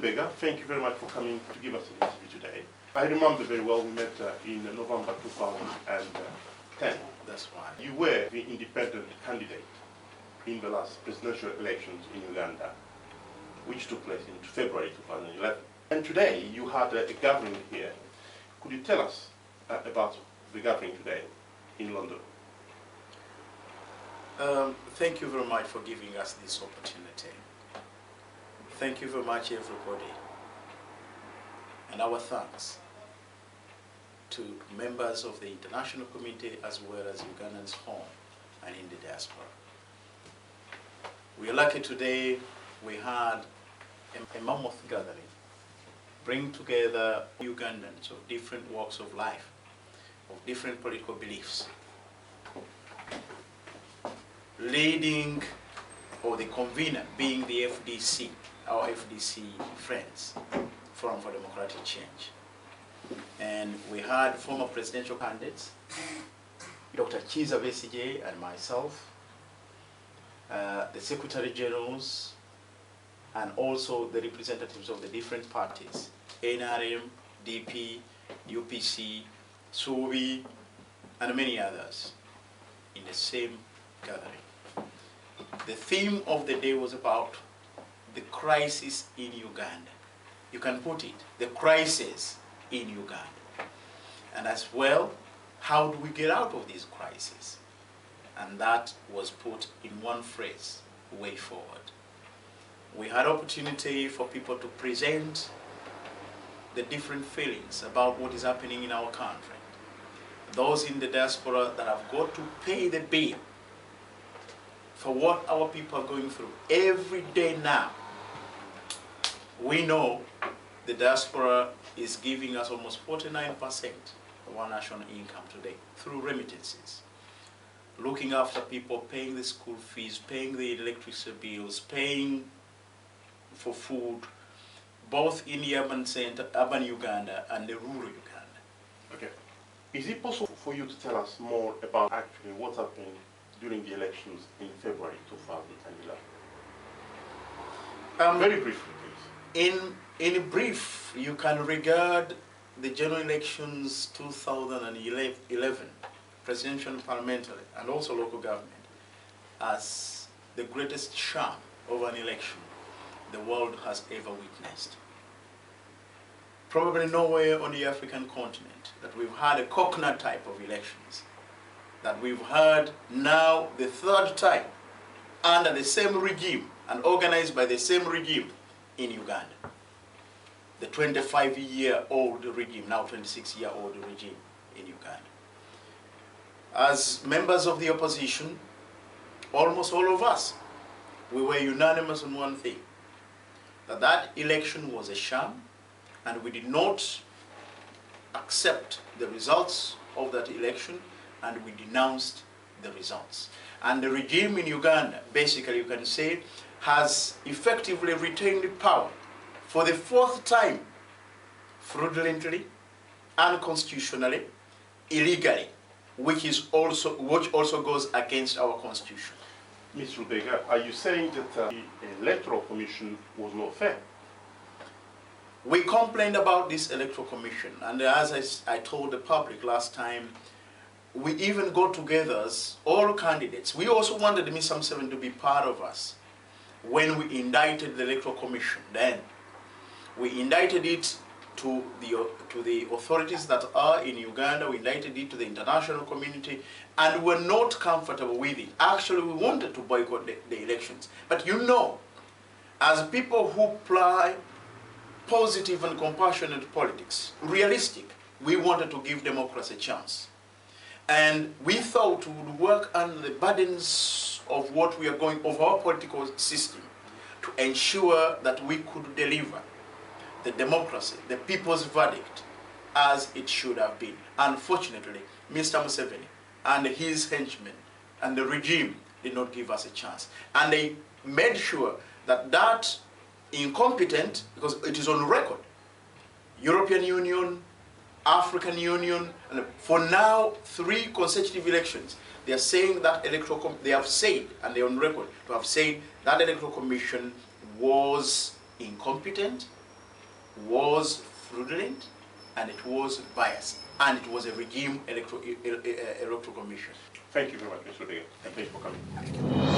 Lubega, thank you very much for coming to give us an interview today. I remember very well we met in November 2010. That's right. You were the independent candidate in the last presidential elections in Uganda, which took place in February 2011. And today you had a gathering here. Could you tell us about the gathering today in London? Thank you very much for giving us this opportunity. Thank you very much, everybody. And our thanks to members of the international community as well as Ugandans home and in the diaspora. We are lucky today we had a mammoth gathering, bring together Ugandans of different walks of life, of different political beliefs, leading, or the convener being the FDC, our FDC friends, Forum for Democratic Change. And we had former presidential candidates, Dr. Chiza Besigye and myself, the Secretary Generals, and also the representatives of the different parties, NRM, DP, UPC, SUBI, and many others, in the same gathering. The theme of the day was about the crisis in Uganda. You can put it, the crisis in Uganda. And as well, how do we get out of this crisis? And that was put in one phrase, way forward. We had opportunity for people to present the different feelings about what is happening in our country. Those in the diaspora that have got to pay the bill for what our people are going through every day now. We know the diaspora is giving us almost 49% of our national income today through remittances. Looking after people, paying the school fees, paying the electricity bills, paying for food, both in the urban center, urban Uganda and the rural Uganda. Okay. Is it possible for you to tell us more about actually what happened during the elections in February 2011? Very briefly, please. In brief, you can regard the general elections 2011, presidential and parliamentary, and also local government, as the greatest sham of an election the world has ever witnessed. Probably nowhere on the African continent that we've had a coconut type of elections, that we've had now the third time under the same regime and organized by the same regime in Uganda. The 25-year-old regime, now 26-year-old regime in Uganda. As members of the opposition, almost all of us, we were unanimous on one thing, that that election was a sham, and we did not accept the results of that election, and we denounced the results. And the regime in Uganda, basically you can say, has effectively retained power for the fourth time, fraudulently, unconstitutionally, illegally, which also goes against our constitution. Ms. Lubega, are you saying that the Electoral Commission was not fair? We complained about this Electoral Commission, and as I told the public last time, we even got together as all candidates. We also wanted Mr. Museveni to be part of us when we indicted the Electoral Commission. Then we indicted it to the authorities that are in Uganda, we indicted it to the international community, and we're not comfortable with it. Actually, we wanted to boycott the elections. But you know, as people who apply positive and compassionate politics, realistic, we wanted to give democracy a chance. And we thought we would work under the burdens of what we are going, of our political system, to ensure that we could deliver the democracy, the people's verdict, as it should have been. Unfortunately, Mr. Museveni and his henchmen and the regime did not give us a chance. And they made sure that that incompetent, because it is on record, European Union, African Union, and for now 3 consecutive elections, they are saying that they have said, and they're on record to have said that Electoral Commission was incompetent, was fraudulent and it was biased, and it was a regime electoral commission. Thank you very much, Mr. Lubega. Thank you for coming. Thank you.